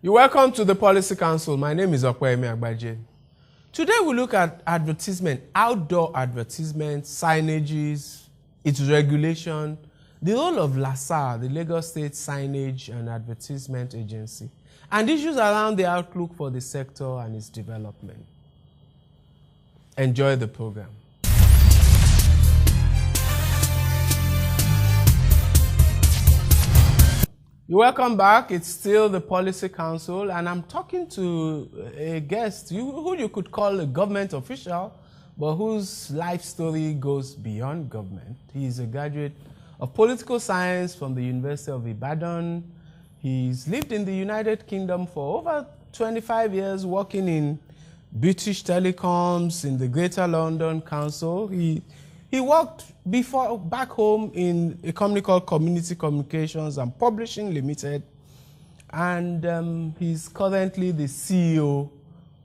You're welcome to the Policy Council. My name is Okwemi Agbaje. Today we look at advertisement, outdoor advertisement, signages, its regulation, the role of LASAA, the Lagos State Signage and Advertisement Agency, and issues around the outlook for the sector and its development. Enjoy the program. You're welcome back. It's still the Policy Council, and I'm talking to a guest who you could call a government official, but whose life story goes beyond government. He's a graduate of political science from the University of Ibadan. He's lived in the United Kingdom for over 25 years, working in British telecoms, in the Greater London Council. He worked before back home in a company called Community Communications and Publishing Limited, and he's currently the CEO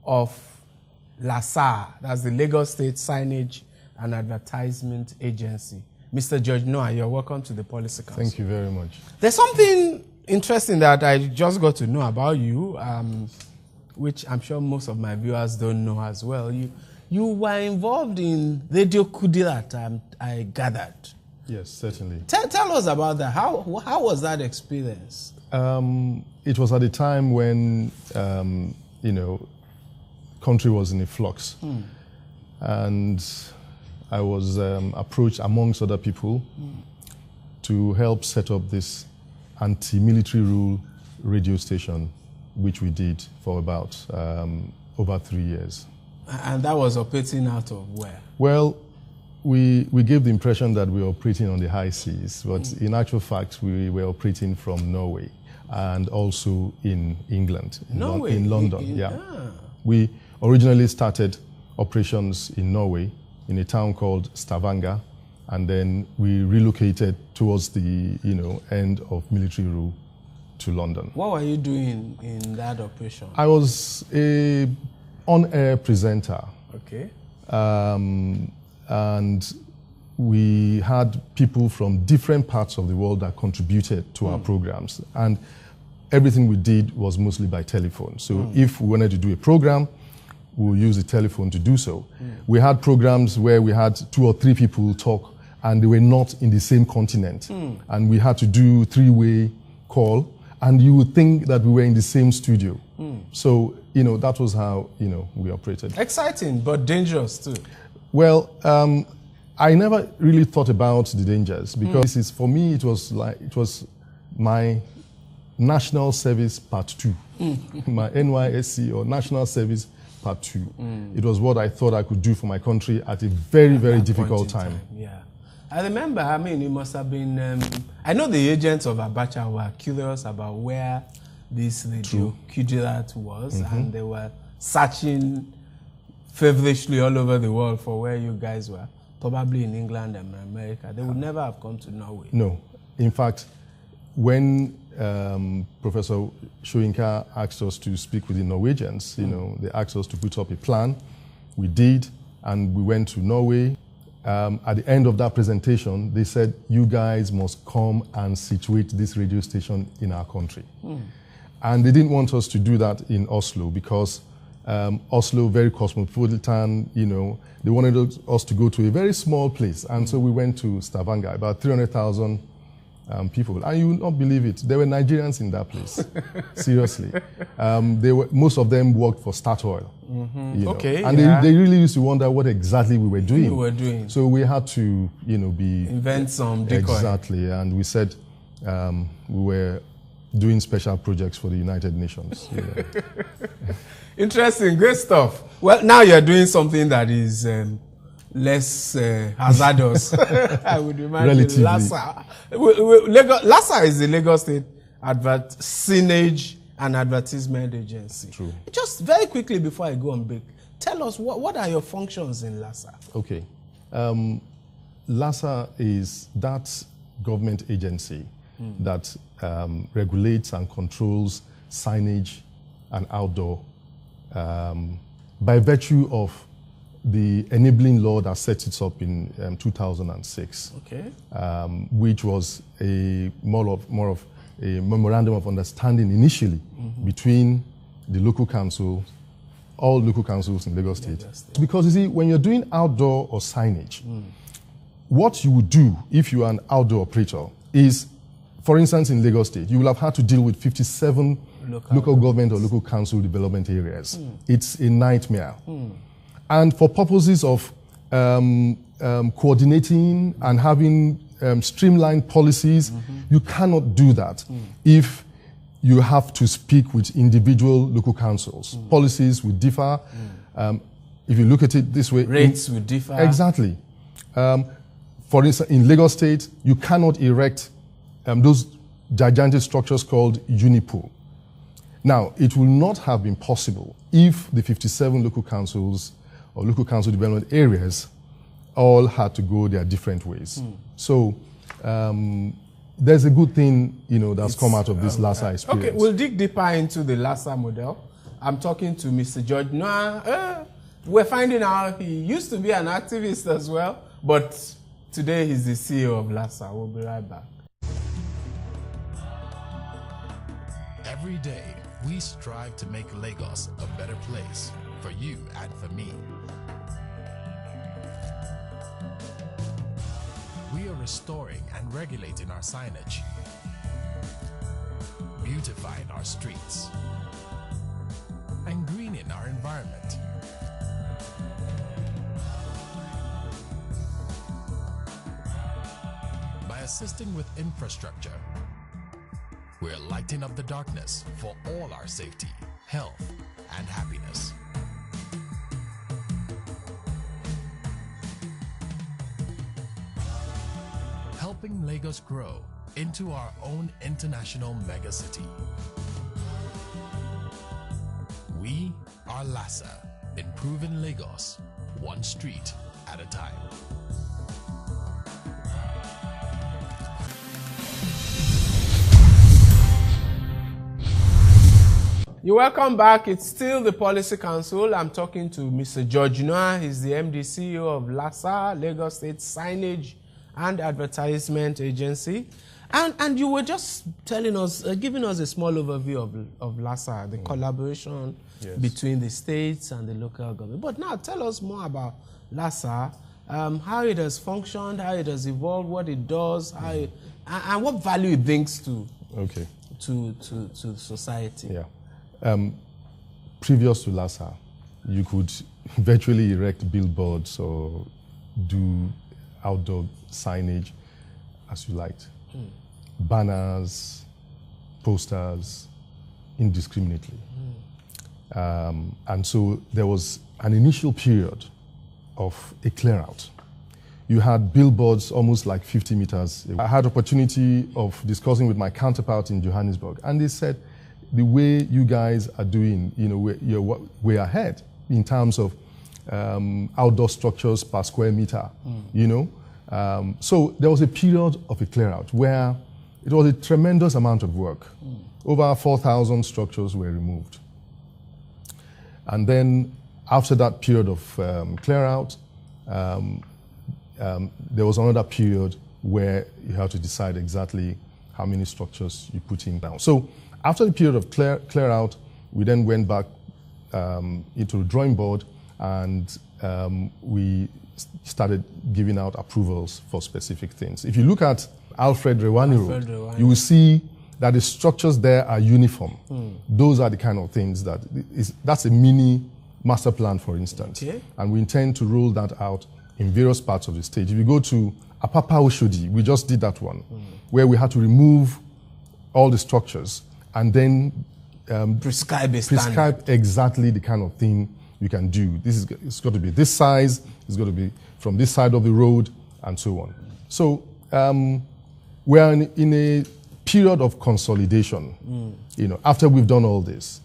of LASAA, that's the Lagos State Signage and Advertisement Agency. Mr. George Noah, you're welcome to the Policy Council. Thank you very much. There's something interesting that I just got to know about you, which I'm sure most of my viewers don't know as well. You were involved in Radio Kudirat, I gathered. Yes, certainly. Tell us about that. How was that experience? It was at a time when, country was in a flux. And I was approached, amongst other people, to help set up this anti-military rule radio station, which we did for about over 3 years. And that was operating out of where? Well, we gave the impression that we were operating on the high seas, but in actual fact, we were operating from Norway and also in England, in London. Yeah. We originally started operations in Norway in a town called Stavanger, and then we relocated towards the end of military rule to London. What were you doing in that operation? I was a on-air presenter. Okay. And we had people from different parts of the world that contributed to our programs. And everything we did was mostly by telephone. So if we wanted to do a program, we'll use the telephone to do so. We had programs where we had 2 or 3 people talk, and they were not in the same continent. And we had to do 3-way call, and you would think that we were in the same studio. So, that was how, we operated. Exciting, but dangerous too. Well, I never really thought about the dangers, because for me, it was my National Service Part 2, my NYSC, or National Service Part 2. It was what I thought I could do for my country at a very, very difficult time. Yeah. I remember, it must have been, I know the agents of Abacha were curious about where this radio Kudirat was, and they were searching feverishly all over the world for where you guys were, probably in England and America. They would never have come to Norway. No. In fact, when Professor Shoyinka asked us to speak with the Norwegians, they asked us to put up a plan. We did, and we went to Norway. At the end of that presentation, they said, you guys must come and situate this radio station in our country. And they didn't want us to do that in Oslo, because Oslo, very cosmopolitan, they wanted us to go to a very small place. And so we went to Stavanger, about 300,000 people. And you would not believe it, there were Nigerians in that place. Seriously. Most of them worked for Statoil. Okay. And they really used to wonder what exactly we were doing. So we had to, invent some decoy. Exactly. And we said we were doing special projects for the United Nations. Interesting, great stuff. Well, now you're doing something that is less hazardous. I would imagine. Relatively. LASAA. LASAA is the Lagos State Signage and Advertisement Agency. True. Just very quickly before I go on break, tell us what are your functions in LASAA? Okay. LASAA is that government agency that regulates and controls signage and outdoor by virtue of the enabling law that set it up in 2006, okay. Which was a more of a memorandum of understanding initially between the local council, all local councils in Lagos State. Because you see, when you're doing outdoor or signage, what you would do if you are an outdoor operator is, for instance, in Lagos State, you will have had to deal with 57 local government or local council development areas. It's a nightmare. And for purposes of coordinating and having streamlined policies, you cannot do that if you have to speak with individual local councils. Policies would differ. If you look at it this way, rates would differ. Exactly. For instance, in Lagos State, you cannot erect those gigantic structures called unipool. Now, it will not have been possible if the 57 local councils or local council development areas all had to go their different ways. So there's a good thing, that's come out of this LASAA experience. Okay, we'll dig deeper into the LASAA model. I'm talking to Mr. George Noah. We're finding out he used to be an activist as well, but today he's the CEO of LASAA. We'll be right back. Every day, we strive to make Lagos a better place for you and for me. We are restoring and regulating our signage, beautifying our streets, and greening our environment. By assisting with infrastructure, we're lighting up the darkness for all our safety, health, and happiness. Helping Lagos grow into our own international megacity. We are LASAA, improving Lagos, one street at a time. You're welcome back. It's still the Policy Council. I'm talking to Mr. George Noah. He's the MD CEO of LASAA, Lagos State Signage and Advertisement Agency. And you were just telling us, giving us a small overview of LASAA, the collaboration between the states and the local government. But now tell us more about LASAA, how it has functioned, how it has evolved, what it does, and what value it brings to society. Yeah. Previous to LASAA, you could virtually erect billboards or do outdoor signage as you liked. Banners, posters, indiscriminately. And so there was an initial period of a clear out. You had billboards almost like 50 meters. I had opportunity of discussing with my counterpart in Johannesburg, and they said, the way you guys are doing, you're way ahead in terms of outdoor structures per square meter, So there was a period of a clear out where it was a tremendous amount of work. Over 4,000 structures were removed. And then after that period of clear out, there was another period where you had to decide exactly how many structures you put in now. So after the period of clear out, we then went back into the drawing board and we started giving out approvals for specific things. If you look at Alfred Rewani Road, you will see that the structures there are uniform. Those are the kind of things that's a mini master plan, for instance. Okay. And we intend to roll that out in various parts of the state. If you go to Apapa Oshodi, we just did that one, where we had to remove all the structures and then prescribe exactly the kind of thing you can do. It's got to be this size, it's got to be from this side of the road, and so on. So we are in a period of consolidation. After we've done all this,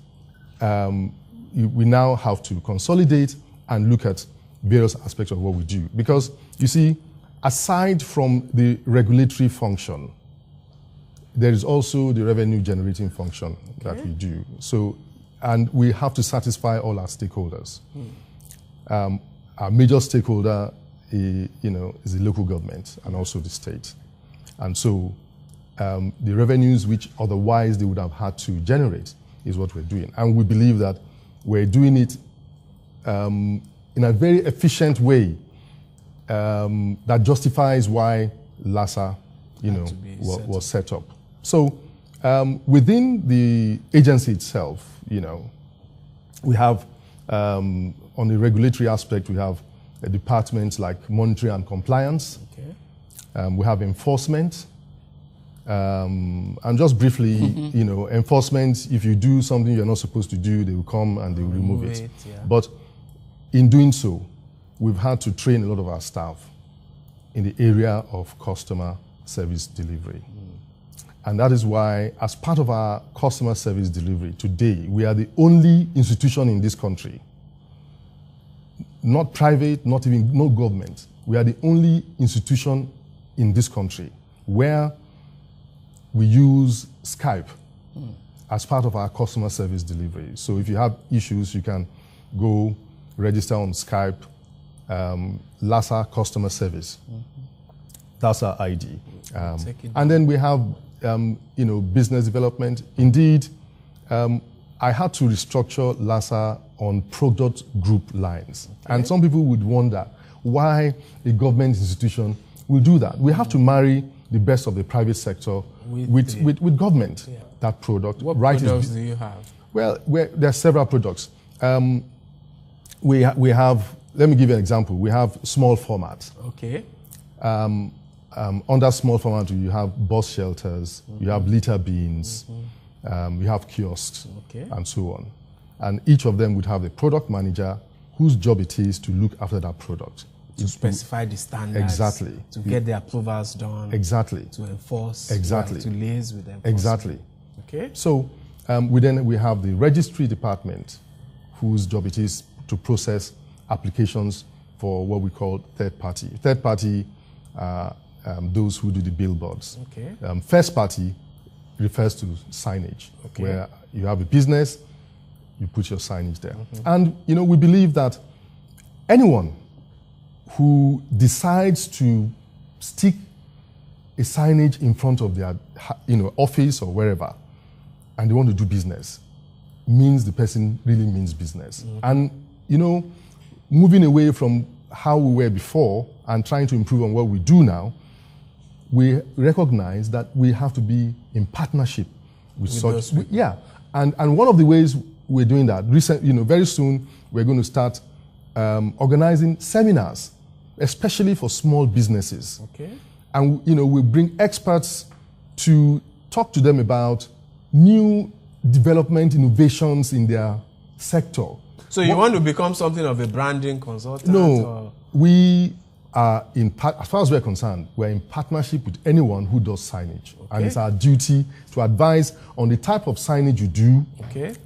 we now have to consolidate and look at various aspects of what we do. Because, you see, aside from the regulatory function, there is also the revenue generating function that we do. So, and we have to satisfy all our stakeholders. Our major stakeholder, is the local government and also the state. And so the revenues which otherwise they would have had to generate is what we're doing. And we believe that we're doing it in a very efficient way that justifies why LASAA, was set up. So within the agency itself, we have, on the regulatory aspect, we have departments like monitoring and compliance. Okay. We have enforcement. And just briefly, enforcement, if you do something you're not supposed to do, they will come and they will remove it. Yeah. But in doing so, we've had to train a lot of our staff in the area of customer service delivery. And that is why, as part of our customer service delivery today, we are the only institution in this country, not private, no government. We are the only institution in this country where we use Skype as part of our customer service delivery. So if you have issues, you can go register on Skype, LASAA customer service. That's our ID. And then we have, business development. Indeed, I had to restructure LASAA on product group lines. Okay. And some people would wonder why a government institution will do that. We have to marry the best of the private sector with government. Yeah. That product. What products do you have? Well, there are several products. We have, let me give you an example. We have small format. Okay. Under small format, you have bus shelters, you have litter bins, you have kiosks, and so on. And each of them would have a product manager whose job it is to look after that product. To specify the standards. Exactly. To get the approvals done. Exactly. To enforce. Exactly. To liaise with them. Exactly. Okay. So we have the registry department whose job it is to process applications for what we call third party. Third party those who do the billboards. Okay. First party refers to signage, where you have a business, you put your signage there. And, we believe that anyone who decides to stick a signage in front of their, office or wherever, and they want to do business, means the person really means business. And, moving away from how we were before and trying to improve on what we do now, we recognize that we have to be in partnership with such. And one of the ways we're doing that, very soon we're going to start organizing seminars, especially for small businesses. Okay. And we bring experts to talk to them about new development innovations in their sector. So you want to become something of a branding consultant? No, we are as far as we're concerned, we're in partnership with anyone who does signage. Okay. And it's our duty to advise on the type of signage you do,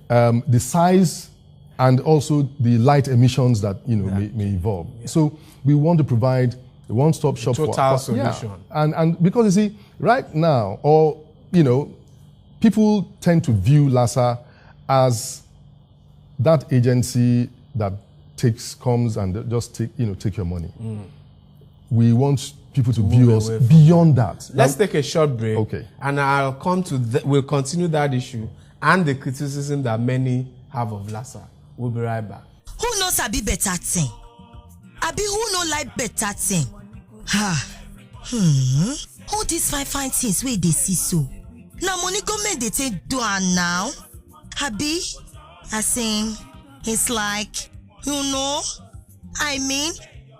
the size, and also the light emissions that may evolve. Yeah. So we want to provide a one-stop shop total solution. Yeah. And because you see, right now, people tend to view LASAA as that agency that comes and just take your money. We want people to view us beyond that. Let's take a short break. Okay. And I'll come to we'll continue that issue and the criticism that many have of LASAA. We'll be right back. Who knows abi better thing? Abi who no like better thing? All these fine things where they see so. Now money government they take do am now. Abi, it's like,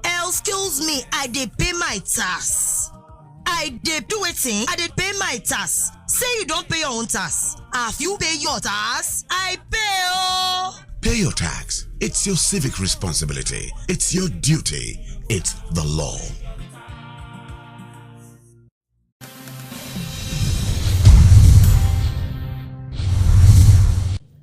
excuse me, I dey pay my tax. I dey do wetin? I dey pay my tax. Say you don't pay your own tax. If you pay your tax, I pay oh. Pay your tax. It's your civic responsibility. It's your duty. It's the law.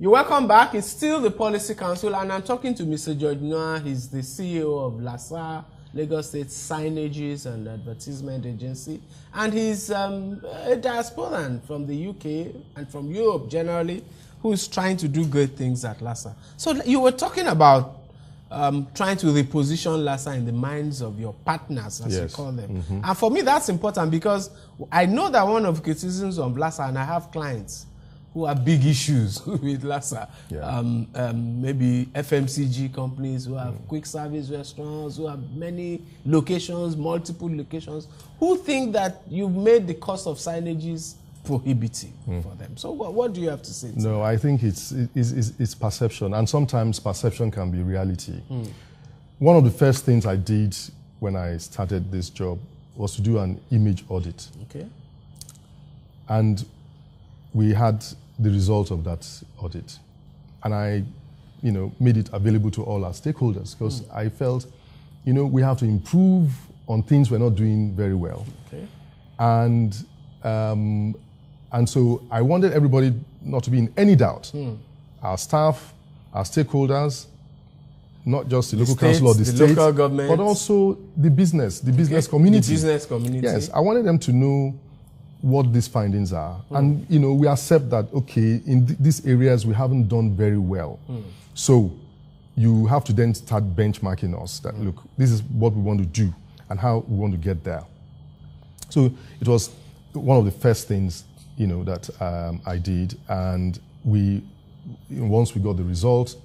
You're welcome back. It's still the Policy Council, and I'm talking to Mr. George Noah. He's the CEO of LASAA, Lagos State Signages and Advertisement Agency, and he's a diasporan from the UK and from Europe generally, who's trying to do good things at LASAA. So you were talking about trying to reposition LASAA in the minds of your partners, as you Yes. call them. And for me, that's important because I know that one of the criticisms of LASAA, and I have clients who have big issues with LASAA, maybe FMCG companies who have quick service restaurants, who have many locations, multiple locations, who think that you've made the cost of signages prohibitive for them. So what do you have to say to that? No, I think it's perception, and sometimes perception can be reality. One of the first things I did when I started this job was to do an image audit. Okay. And we had the result of that audit. And I, made it available to all our stakeholders because I felt, we have to improve on things we're not doing very well. Okay. And so I wanted everybody not to be in any doubt. Our staff, our stakeholders, not just the local council or the state, local government, but also the business community. The business community. Yes, I wanted them to know what these findings are. And, we accept that, okay, in these areas we haven't done very well. So you have to then start benchmarking us that, look, this is what we want to do and how we want to get there. So it was one of the first things, that I did. And once we got the result,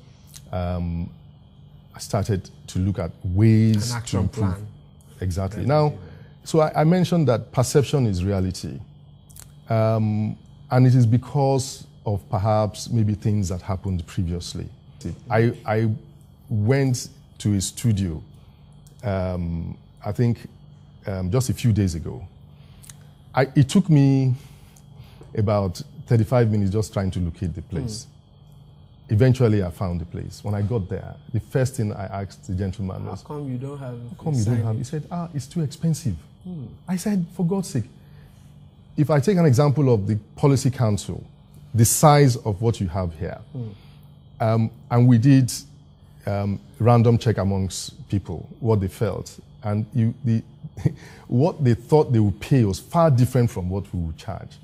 I started to look at ways An action to improve. plan. Exactly. Now, so I mentioned that perception is reality. And it is because of perhaps maybe things that happened previously. I went to a studio, I think just a few days ago. It took me about 35 minutes just trying to locate the place. Eventually, I found the place. When I got there, the first thing I asked the gentleman was, How come you don't have "How come you don't have?" He said, "It's too expensive." I said, "For God's sake, if I take an example of the policy council, the size of what you have here, and we did random check amongst people what they felt, and what they thought they would pay was far different from what we would charge.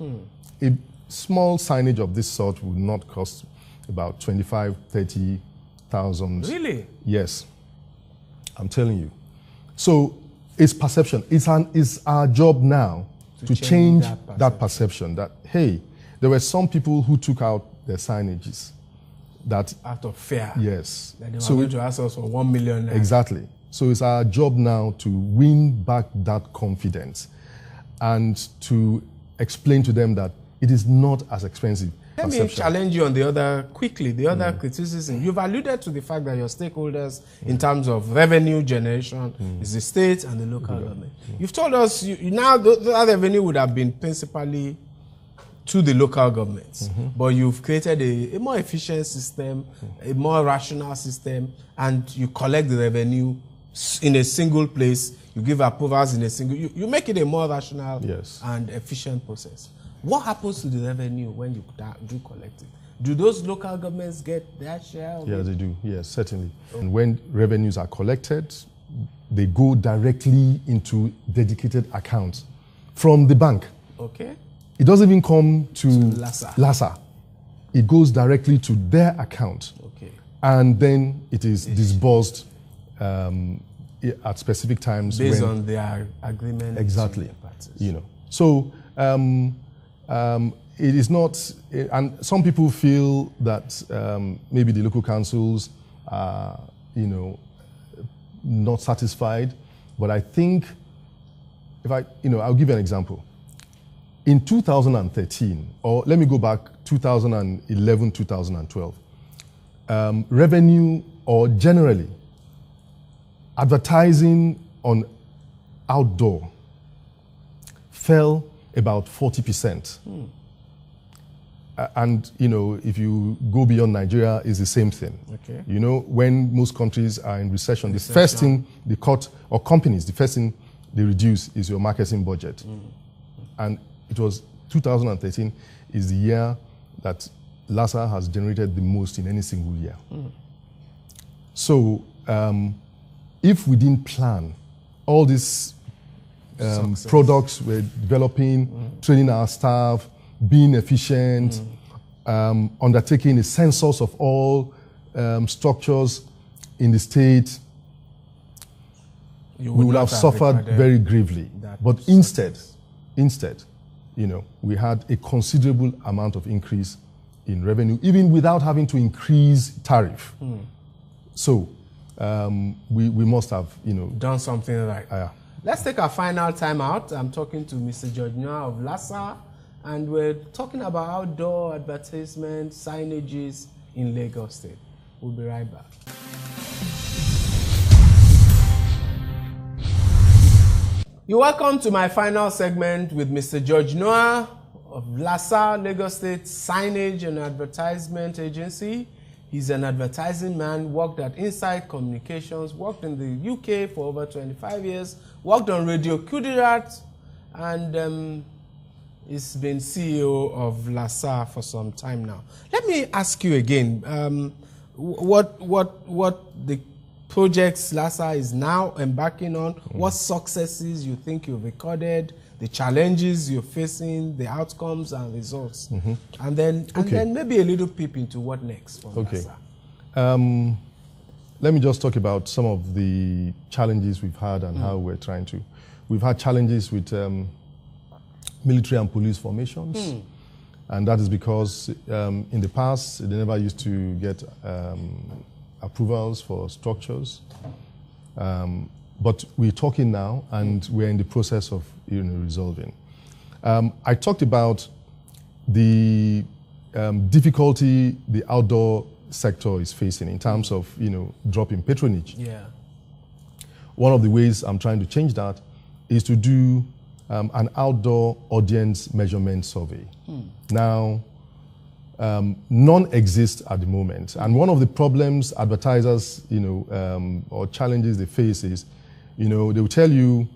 A small signage of this sort would not cost about 25, 30,000. Really? Yes, I'm telling you. So it's perception. It's our job now to change that perception. That, hey, there were some people who took out their signages. That out of fear. Yes. That they were going to ask us for 1 million. Exactly. So it's our job now to win back that confidence and to explain to them that it is not as expensive. Let me challenge you on the other criticism. You've alluded to the fact that your stakeholders in terms of revenue generation is the state and the local government. You've told us now that revenue would have been principally to the local governments, but you've created a more efficient system, a more rational system, and you collect the revenue in a single place, you give approvals in a single, you make it a more rational and efficient process. What happens to the revenue when you do collect it? Do those local governments get their share of it? They do. Yes, certainly. And when revenues are collected, they go directly into dedicated accounts from the bank. Okay. It doesn't even come to LASAA. It goes directly to their account. Okay. And then it is disbursed at specific times. Based on their agreement. Exactly. So it is not, and some people feel that maybe the local councils are, not satisfied. But I think, I'll give you an example. In 2013, or let me go back, 2011, 2012, revenue, or generally, advertising on outdoor fell about 40%. And, if you go beyond Nigeria, it's the same thing. Okay. When most countries are in recession, the first thing they cut, or companies, the first thing they reduce is your marketing budget. And it was 2013 is the year that LASAA has generated the most in any single year. So if we didn't plan all these products we're developing, training our staff, being efficient, undertaking a census of all structures, in the state, we would have suffered very gravely. But instead, you know, we had a considerable amount of increase in revenue, even without having to increase tariff. So we must have, you know, done something right. Let's take our final time out. I'm talking to Mr. George Noah of LASAA, and we're talking about outdoor advertisement signages in Lagos State. We'll be right back. You're welcome to my final segment with Mr. George Noah of LASAA, Lagos State Signage and Advertisement Agency. He's an advertising man, worked at Insight Communications, worked in the UK for over 25 years, worked on Radio Kudirat, and he's been CEO of LASAA for some time now. Let me ask you again, what the projects LASAA is now embarking on, what successes you think you've recorded, the challenges you're facing, the outcomes and results, and then maybe a little peep into what next for LASAA. Let me just talk about some of the challenges we've had and how we're trying to. We've had challenges with military and police formations, and that is because in the past they never used to get approvals for structures. But we're talking now, and we're in the process of resolving. I talked about the difficulty the outdoor sector is facing in terms of drop in patronage. Yeah. One of the ways I'm trying to change that is to do an outdoor audience measurement survey. Now, none exists at the moment, and one of the problems advertisers, or challenges they face is, they will tell you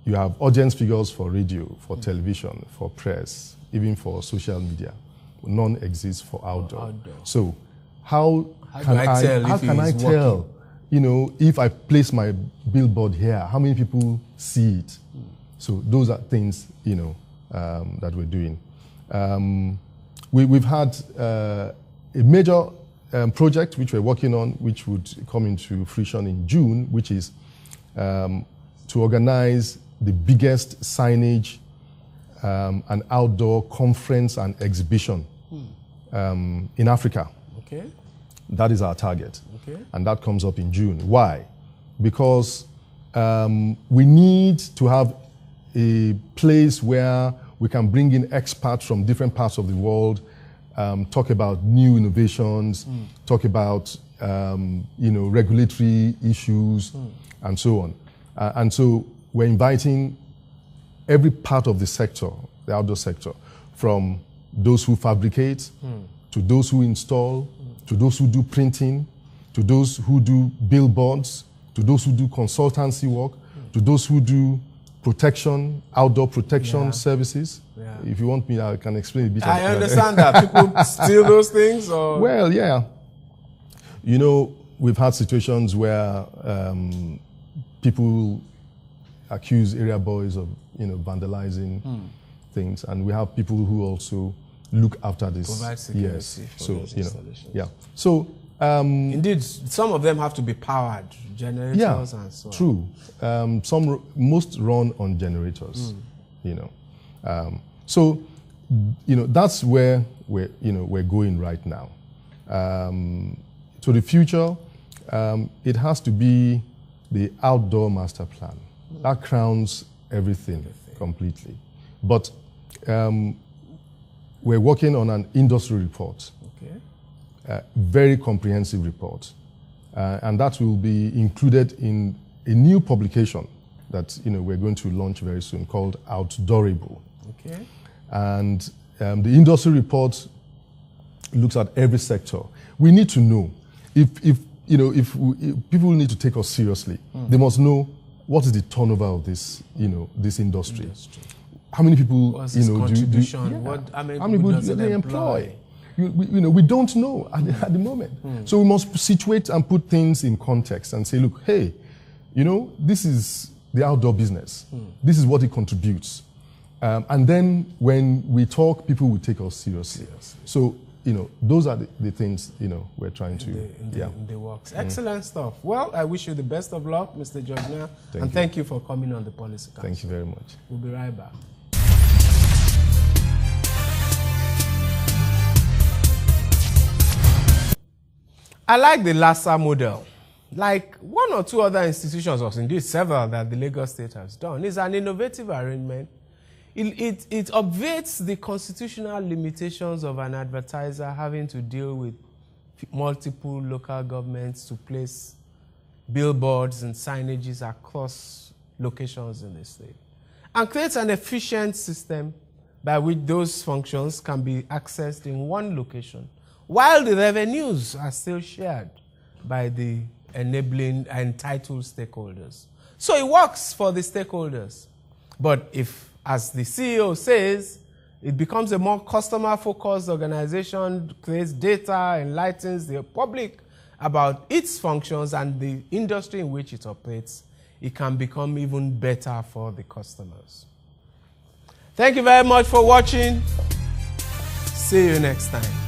you have audience figures for radio, for television, for press, even for social media. None exists for outdoor. So how can I tell, if I place my billboard here, how many people see it? So those are things, that we're doing. We've had a major project which we're working on, which would come into fruition in June, which is to organize the biggest signage and outdoor conference and exhibition in Africa. Okay. That is our target. Okay. And that comes up in June. Why? Because we need to have a place where we can bring in experts from different parts of the world, talk about new innovations, talk about regulatory issues, and so on. And so we're inviting every part of the sector, the outdoor sector, from those who fabricate, to those who install, to those who do printing, to those who do billboards, to those who do consultancy work, to those who do protection, outdoor protection services. Yeah. If you want me, I can explain a bit. I understand that. People steal those things? Or? Well, yeah. We've had situations where people accuse area boys of, vandalizing things. And we have people who also look after this. Provide security for those installations. Yeah. So, indeed, some of them have to be powered, generators and so on. True. Most run on generators, So, that's where we're going right now. To the future, it has to be the outdoor master plan. That crowns everything completely. But we're working on an industry report. Okay. Very comprehensive report. And that will be included in a new publication that we're going to launch very soon called Outdoorable. Okay. And the industry report looks at every sector. We need to know if people need to take us seriously, they must know what is the turnover of this this industry. How many people What's his contribution? How many people do they employ? We don't know at the moment. So we must situate and put things in context and say, look, hey, this is the outdoor business. This is what it contributes. And then when we talk, people will take us seriously. So, those are the things, we're trying to, in the works. Excellent stuff. Well, I wish you the best of luck, Mr. Jogna, and thank you for coming on the Policy Council. Thank you very much. We'll be right back. I like the LASAA model. Like one or two other institutions, or indeed several that the Lagos State has done, is an innovative arrangement. It obviates the constitutional limitations of an advertiser having to deal with multiple local governments to place billboards and signages across locations in the state, and creates an efficient system by which those functions can be accessed in one location, while the revenues are still shared by the enabling and entitled stakeholders. So it works for the stakeholders. But if, as the CEO says, it becomes a more customer-focused organization, creates data, enlightens the public about its functions and the industry in which it operates, it can become even better for the customers. Thank you very much for watching. See you next time.